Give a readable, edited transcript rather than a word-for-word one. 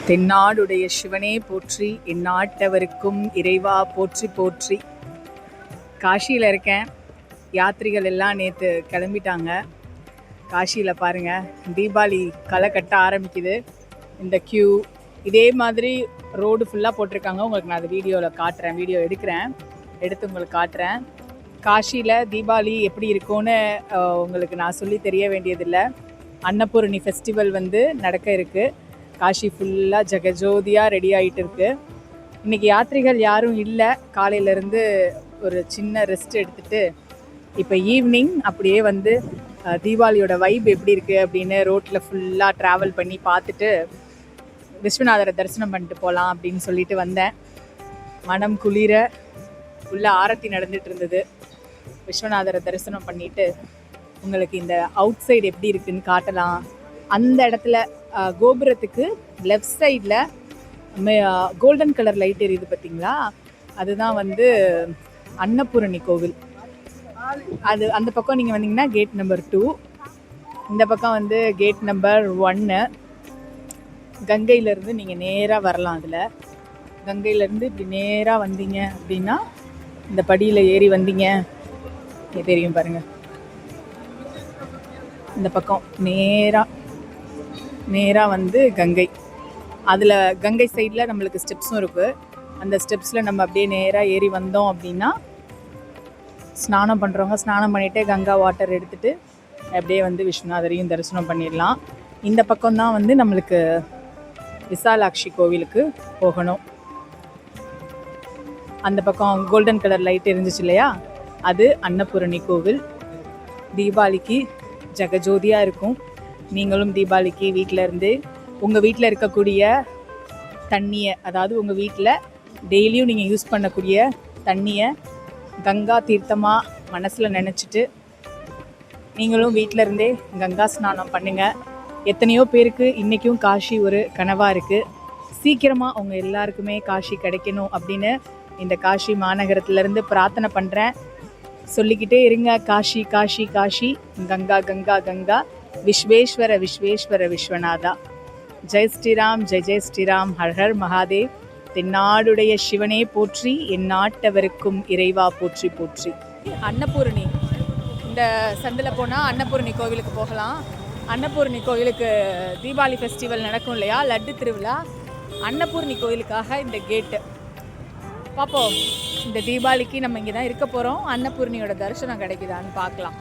தென்னாடுடைய சிவனே போற்றி, எந்நாட்டவருக்கும் இறைவா போற்றி போற்றி. காஷியில் இருக்கேன். யாத்திரிகள் எல்லாம் நேற்று கிளம்பிட்டாங்க. காஷியில் பாருங்கள், தீபாவளி களை கட்ட ஆரம்பிக்குது. இந்த கியூ இதே மாதிரி ரோடு ஃபுல்லாக போட்டிருக்காங்க. உங்களுக்கு நான் அது வீடியோவில் காட்டுறேன், வீடியோ எடுத்து உங்களுக்கு காட்டுறேன். காஷியில் தீபாவளி எப்படி இருக்கும்னு உங்களுக்கு நான் சொல்லி தெரிய வேண்டியதில்லை. அன்னபூரணி ஃபெஸ்டிவல் நடக்க இருக்குது. காஷி ஃபுல்லாக ஜெகஜோதியாக ரெடி ஆகிட்டு இருக்குது. இன்றைக்கி யாத்திரிகள் யாரும் இல்லை. காலையிலேருந்து ஒரு சின்ன ரெஸ்ட் எடுத்துகிட்டு இப்போ ஈவினிங் அப்படியே தீபாவளியோட வைப் எப்படி இருக்குது அப்படின்னு ரோட்டில் ஃபுல்லாக ட்ராவல் பண்ணி பார்த்துட்டு விஸ்வநாதரை தரிசனம் பண்ணிட்டு போகலாம் அப்படின்னு சொல்லிட்டு வந்தேன். மனம் குளிர உள்ள ஆரத்தி நடந்துட்டு இருந்தது. விஸ்வநாதரை தரிசனம் பண்ணிவிட்டு உங்களுக்கு இந்த அவுட் சைடு எப்படி இருக்குதுன்னு காட்டலாம். அந்த இடத்துல கோபுரத்துக்கு லெஃப்ட் சைடில் கோல்டன் கலர் லைட் எரியுது பார்த்தீங்களா, அதுதான் அன்னபூரணி கோவில். அது அந்த பக்கம் நீங்கள் வந்தீங்கன்னா கேட் நம்பர் 2, இந்த பக்கம் கேட் நம்பர் 1. கங்கையிலேருந்து நீங்கள் நேராக வரலாம். அதில் கங்கையிலேருந்து இப்படி நேராக வந்தீங்க அப்படின்னா இந்த படியில் ஏறி வந்தீங்க தெரியும் பாருங்கள். இந்த பக்கம் நேராக கங்கை. அதில் கங்கை சைடில் நம்மளுக்கு ஸ்டெப்ஸும் இருக்குது. அந்த ஸ்டெப்ஸில் நம்ம அப்படியே நேராக ஏறி வந்தோம் அப்படின்னா ஸ்நானம் பண்ணுறவங்க ஸ்நானம் பண்ணிவிட்டு கங்கா வாட்டர் எடுத்துகிட்டு அப்படியே விஸ்வநாதரையும் தரிசனம் பண்ணிடலாம். இந்த பக்கம்தான் நம்மளுக்கு விசாலாட்சி கோவிலுக்கு போகணும். அந்த பக்கம் கோல்டன் கலர் லைட் எரிஞ்சிச்சு இல்லையா, அது அன்னபூரணி கோவில். தீபாவளிக்கு ஜெகஜோதியாக இருக்கும். நீங்களும் தீபாவளிக்கு வீட்டில் இருந்து உங்கள் வீட்டில் இருக்கக்கூடிய தண்ணியை, அதாவது உங்கள் வீட்டில் டெய்லியும் நீங்கள் யூஸ் பண்ணக்கூடிய தண்ணியை கங்கா தீர்த்தமாக மனசில் நினச்சிட்டு நீங்களும் வீட்டில் இருந்தே கங்கா ஸ்நானம் பண்ணுங்கள். எத்தனையோ பேருக்கு இன்றைக்கும் காஷி ஒரு கனவாக இருக்குது. சீக்கிரமாக அவங்க எல்லாருக்குமே காஷி கிடைக்கணும் அப்படின்னு இந்த காஷி மாநகரத்துலேருந்து பிரார்த்தனை பண்ணுறேன். சொல்லிக்கிட்டே இருங்க, காஷி காஷி காஷி, கங்கா கங்கா கங்கா, விஸ்வேஸ்வர விஸ்வேஸ்வர விஸ்வநாதா. ஜெய் ஸ்ரீராம், ஜெய் ஜெய் ஸ்ரீராம், ஹர் ஹர் மகாதேவ். தென்னாடுடைய சிவனே போற்றி, என் நாட்டவருக்கும் இறைவா போற்றி போற்றி. அன்னபூரணி இந்த சந்தில் போனால் அன்னபூரணி கோவிலுக்கு போகலாம். அன்னபூரணி கோவிலுக்கு தீபாவளி ஃபெஸ்டிவல் நடக்கும் இல்லையா, லட்டு திருவிழா. அன்னபூரணி கோவிலுக்காக இந்த கேட்டு பார்ப்போம். இந்த தீபாவளிக்கு நம்ம இங்கே தான் இருக்க போகிறோம். அன்னபூரணியோட தரிசனம் கிடைக்குதான்னு பார்க்கலாம்.